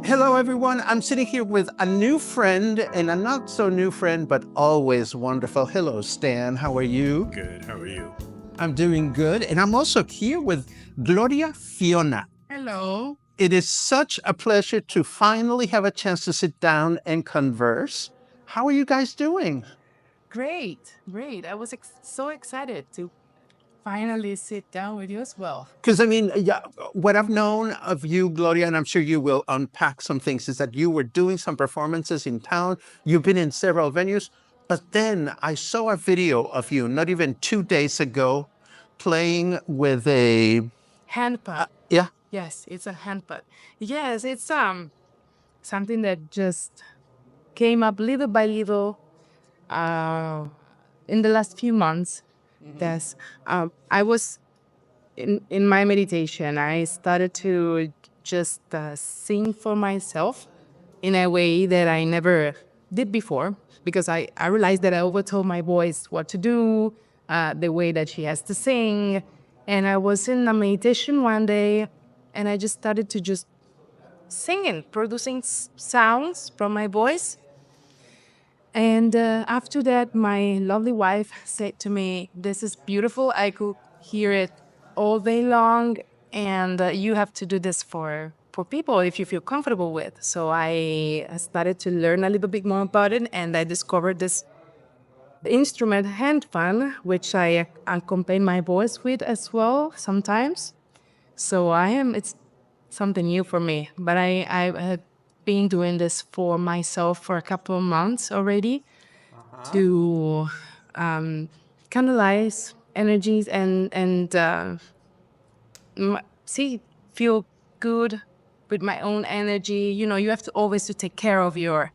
Hello, everyone. I'm sitting here with a new friend and a not so new friend, but always wonderful. Hello, Stan. How are you? Good. How are you? I'm doing good. And I'm also here with Gloria Fiona. Hello. It is such a pleasure to finally have a chance to sit down and converse. How are you guys doing? Great. Great. I was so excited to finally sit down with you as well. Because I mean, yeah, what I've known of you, Gloria, and I'm sure you will unpack some things, is that you were doing some performances in town. You've been in several venues, but then I saw a video of you not even 2 days ago playing with a Handpan. yeah. Yes, it's a handpan. Yes, it's something that just came up little by little uh in the last few months. Yes. I was in my meditation. I started to just sing for myself in a way that I never did before because I realized that I overtold my voice what to do, the way that she has to sing. And I was in a meditation one day and I just started to just singing, producing sounds from my voice. And after that, my lovely wife said to me, "This is beautiful. I could hear it all day long, and you have to do this for people if you feel comfortable with." So I started to learn a little bit more about it, and I discovered this instrument, handpan, which I accompany my voice with as well sometimes. So it's something new for me, but I have been doing this for myself for a couple of months already to canalize energies and see feel good with my own energy. You know, you have to always to take care of your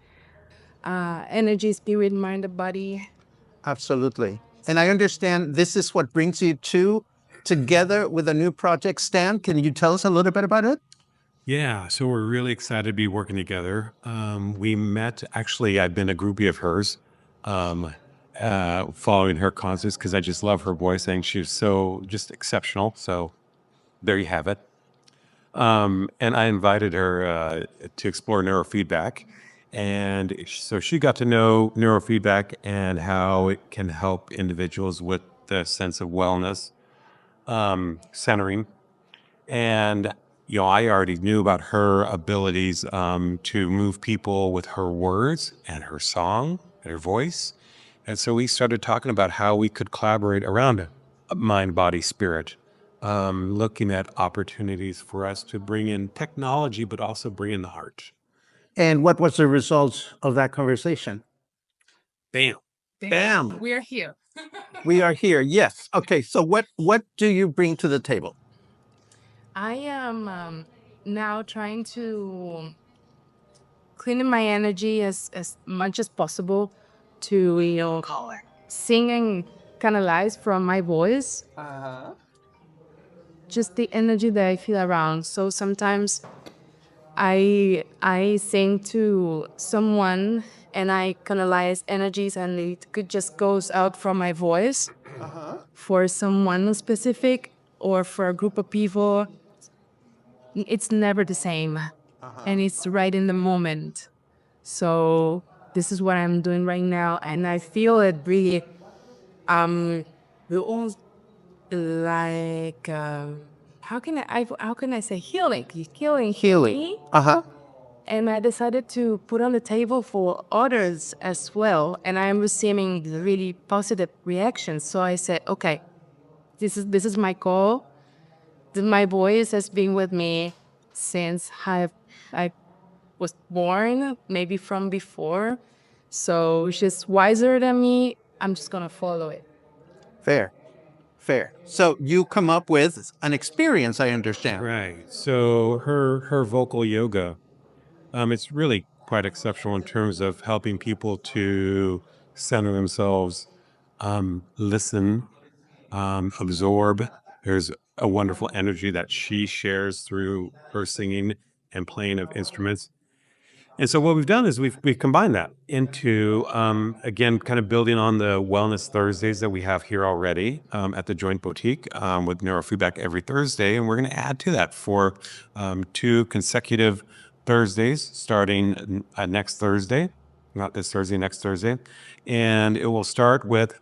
energy, spirit, mind, and body. Absolutely. And I understand this is what brings you two together with a new project. Stan, can you tell us a little bit about it? Yeah. So we're really excited to be working together. We met, actually, I've been a groupie of hers, um, following her concerts because I just love her voice. I think she's so just exceptional. So there you have it. And I invited her to explore neurofeedback. And so she got to know neurofeedback and how it can help individuals with the sense of wellness, centering. And, I already knew about her abilities to move people with her words and her song and her voice. And so we started talking about how we could collaborate around it, mind, body, spirit, looking at opportunities for us to bring in technology, but also bring in the heart. And what was the result of that conversation? Bam. Bam. We're here. We are here. Yes. Okay. So what do you bring to the table? I am now trying to clean my energy as much as possible to, sing and canalize from my voice just the energy that I feel around. So sometimes I sing to someone and I canalize energies and it could just goes out from my voice for someone specific or for a group of people. It's never the same. And it's right in the moment. So this is what I'm doing right now and I feel it really um like how can I say healing Healing. me. Uh-huh. And I decided to put on the table for others as well. And I'm receiving really positive reactions. So I said, okay, this is my goal. My voice has been with me since I was born, maybe from before. So she's wiser than me. I'm just gonna follow it. Fair. Fair. So you come up with an experience, I understand. Right. So her vocal yoga, it's really quite exceptional in terms of helping people to center themselves, listen, absorb. There's a wonderful energy that she shares through her singing and playing of instruments. And so what we've done is we've combined that into again kind of building on the Wellness Thursdays that we have here already at the Joint Boutique with neurofeedback every Thursday, and we're going to add to that for 2 consecutive Thursdays, starting next Thursday, not this Thursday, next Thursday. And it will start with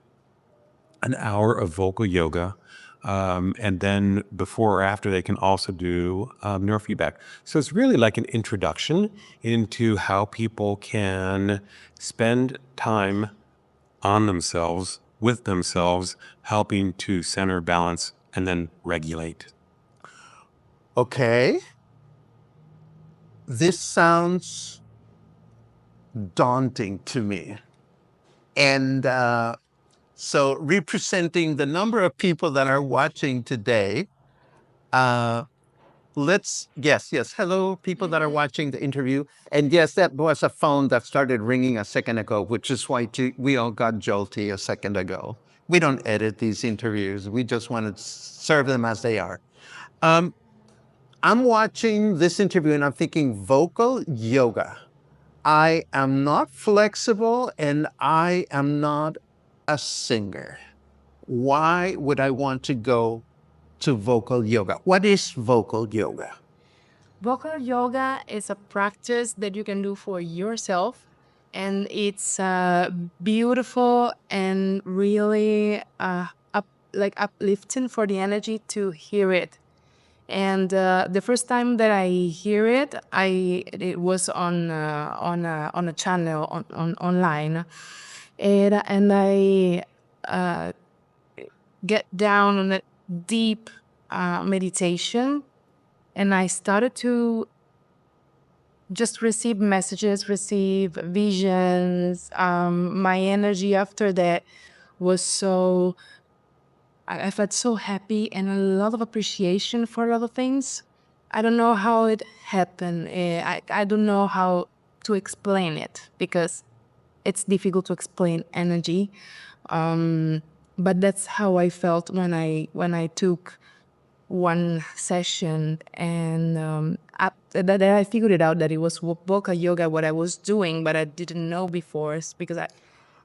an hour of vocal yoga. And then before or after, they can also do neurofeedback. So it's really like an introduction into how people can spend time on themselves, with themselves, helping to center, balance, and then regulate. Okay. This sounds daunting to me. And so, representing the number of people that are watching today, uh, yes. Hello, people that are watching the interview. And yes, that was a phone that started ringing a second ago, which is why we all got jolty a second ago. We don't edit these interviews. We just want to serve them as they are. Um, I'm watching this interview and I'm thinking vocal yoga. I am not flexible and I am not a singer. Why would I want to go to vocal yoga? What is vocal yoga? Vocal yoga is a practice that you can do for yourself, and it's beautiful and really uplifting for the energy to hear it. And the first time that I hear it, it was on a channel online, and I get down on a deep meditation, and I started to just receive messages, receive visions. My energy after that was so, I felt so happy and a lot of appreciation for a lot of things. I don't know how it happened. I don't know how to explain it because it's difficult to explain energy. But that's how I felt when I took one session, and that I figured it out that it was vocal yoga what I was doing, but I didn't know before because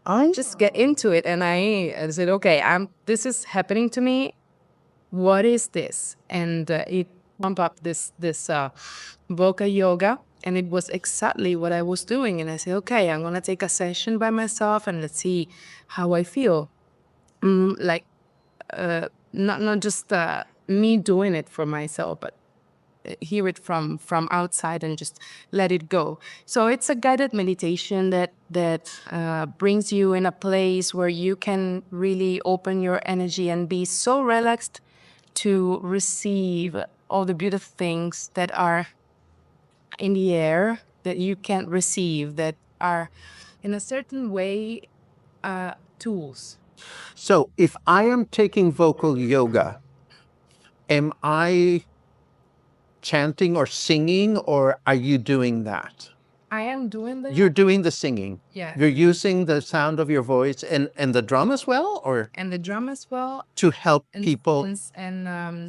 I just get into it, and I said, okay, this is happening to me. What is this? And it pumped up this vocal yoga, and it was exactly what I was doing. And I said, okay, I'm gonna take a session by myself and let's see how I feel. Like not just me doing it for myself, but hear it from outside and just let it go. So it's a guided meditation that brings you in a place where you can really open your energy and be so relaxed to receive all the beautiful things that are in the air that you can't receive, that are in a certain way tools. So, if I am taking vocal yoga, am I chanting or singing, or are you doing that? I am doing that. You're doing the singing. Yeah. You're using the sound of your voice and the drum as well, or And the drum as well, to help and people.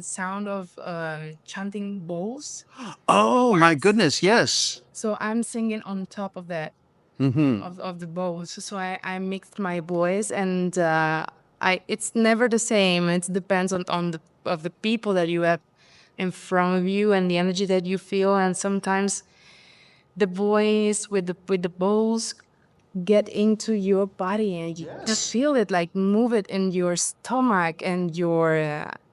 sound of chanting bowls. Oh my goodness, yes. So I'm singing on top of that, Mm-hmm. of the bowls. So I mixed my voice, and it's never the same. It depends on the people that you have in front of you and the energy that you feel. And sometimes the voice with the bowls get into your body, and you just feel it, like move it in your stomach and your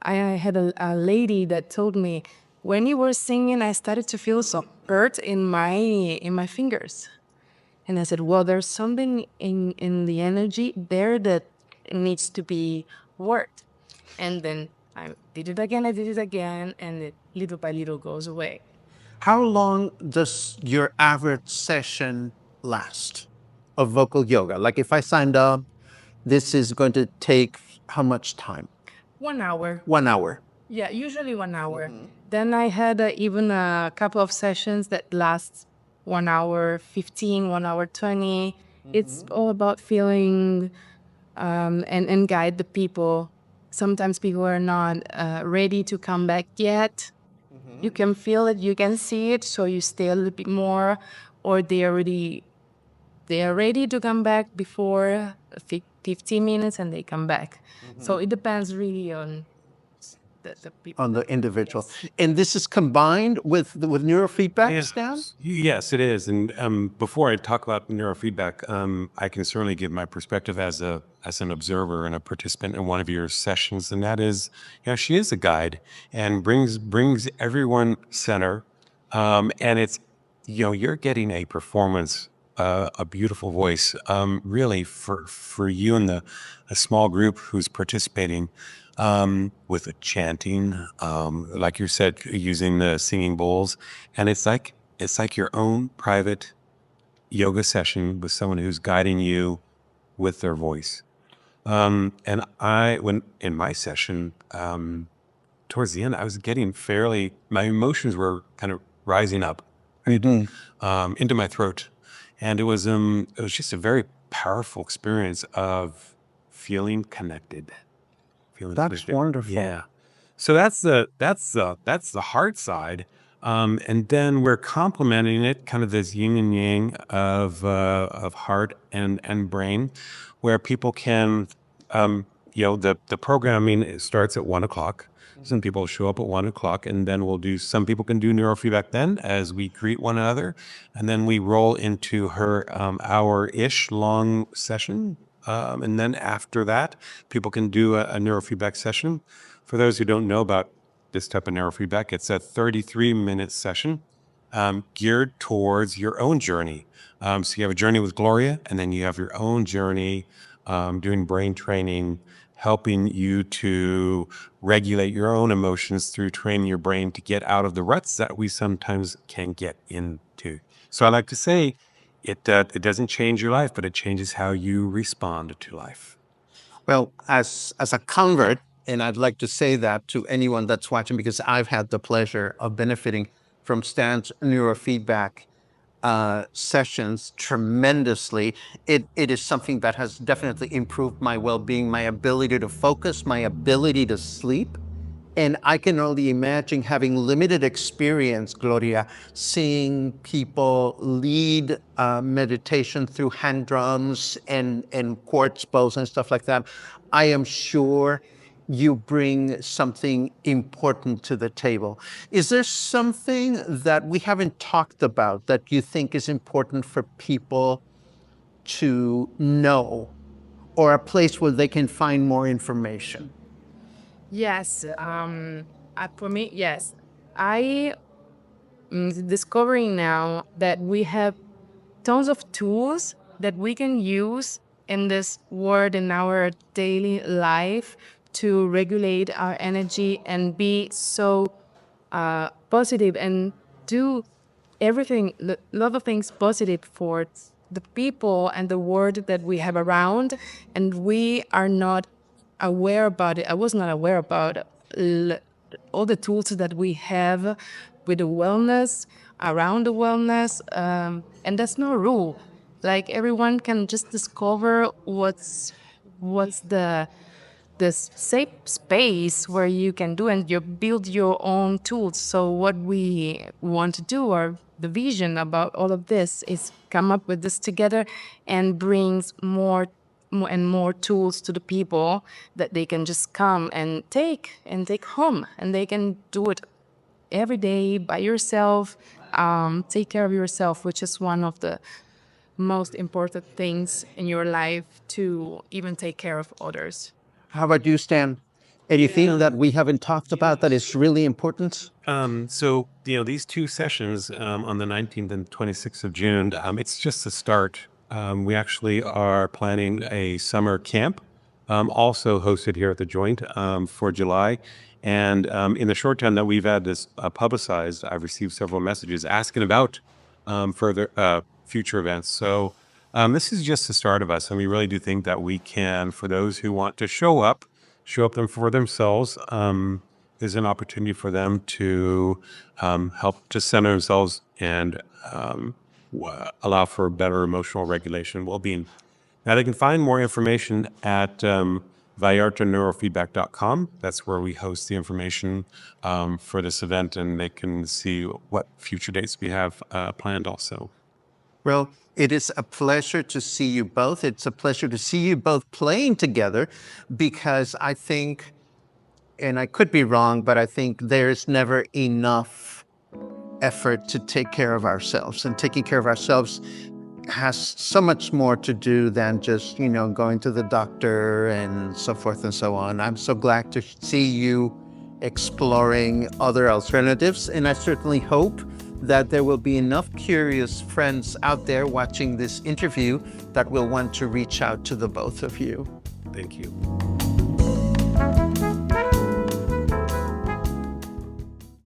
I had a lady that told me, when you were singing, I started to feel some hurt in my fingers. And I said, well, there's something in the energy there that needs to be worked. And then I did it again, and it little by little goes away. How long does your average session last of vocal yoga? Like if I signed up, this is going to take how much time? 1 hour. 1 hour. Yeah, usually 1 hour. Then I had even a couple of sessions that last 1 hour 15, 1 hour 20. It's all about feeling and guide the people. Sometimes people are not ready to come back yet. You can feel it, you can see it, so you stay a little bit more, or they are ready to come back before 15 minutes and they come back. So it depends really on the people. on the individual. And this is combined with neurofeedback, Stan? Yes, it is. And before I talk about neurofeedback, I can certainly give my perspective as an observer and a participant in one of your sessions, and that is, she is a guide and brings everyone center, and it's you're getting a performance, a beautiful voice, really for you and a small group who's participating, with the chanting, like you said, using the singing bowls, and it's like your own private yoga session with someone who's guiding you with their voice. And when in my session, towards the end, I was getting my emotions were kind of rising up into my throat, and it was just a very powerful experience of feeling connected. That's wonderful. Yeah. So that's the heart side, and then we're complementing it, kind of this yin and yang of heart and brain, where people can, the programming starts at 1 o'clock. Some people show up at 1 o'clock, and then some people can do neurofeedback then as we greet one another, and then we roll into her hour-ish long session. And then after that, people can do a neurofeedback session. For those who don't know about this type of neurofeedback, it's a 33-minute session, geared towards your own journey. So you have a journey with Gloria, and then you have your own journey, doing brain training, helping you to regulate your own emotions through training your brain to get out of the ruts that we sometimes can get into. So I like to say, it doesn't change your life, but it changes how you respond to life. Well, as a convert, and I'd like to say that to anyone that's watching, because I've had the pleasure of benefiting from Stan's neurofeedback sessions tremendously. It is something that has definitely improved my well-being, my ability to focus, my ability to sleep. And I can only imagine, having limited experience, Gloria, seeing people lead meditation through hand drums and quartz bowls and stuff like that. I am sure you bring something important to the table. Is there something that we haven't talked about that you think is important for people to know, or a place where they can find more information? Yes, for me, yes. I discovering now that we have tons of tools that we can use in this world, in our daily life, to regulate our energy and be so positive and do everything, lot of things positive for the people and the world that we have around, and we are not aware about it. I was not aware about all the tools that we have with the wellness, around the wellness, and that's no rule. Like, everyone can just discover what's this safe space where you can do and you build your own tools. So what we want to do, or the vision about all of this, is come up with this together and brings more and more tools to the people that they can just come and take home, and they can do it every day by yourself. Take care of yourself, which is one of the most important things in your life, to even take care of others. How about you, Stan? Anything that we haven't talked about that is really important? So, these two sessions, on the 19th and 26th of June, it's just the start. We actually are planning a summer camp, also hosted here at the Joint, for July. And in the short time that we've had this publicized, I've received several messages asking about further future events. So this is just the start of us. And we really do think that we can, for those who want to show up them for themselves, is an opportunity for them to help to center themselves and allow for better emotional regulation and well-being. Now, they can find more information at vallartaneurofeedback.com. That's where we host the information for this event, and they can see what future dates we have planned also. Well, it is a pleasure to see you both. It's a pleasure to see you both playing together, because I think and I could be wrong, but I think there's never enough effort to take care of ourselves. And taking care of ourselves has so much more to do than just, going to the doctor and so forth and so on. I'm so glad to see you exploring other alternatives. And I certainly hope that there will be enough curious friends out there watching this interview that will want to reach out to the both of you. Thank you.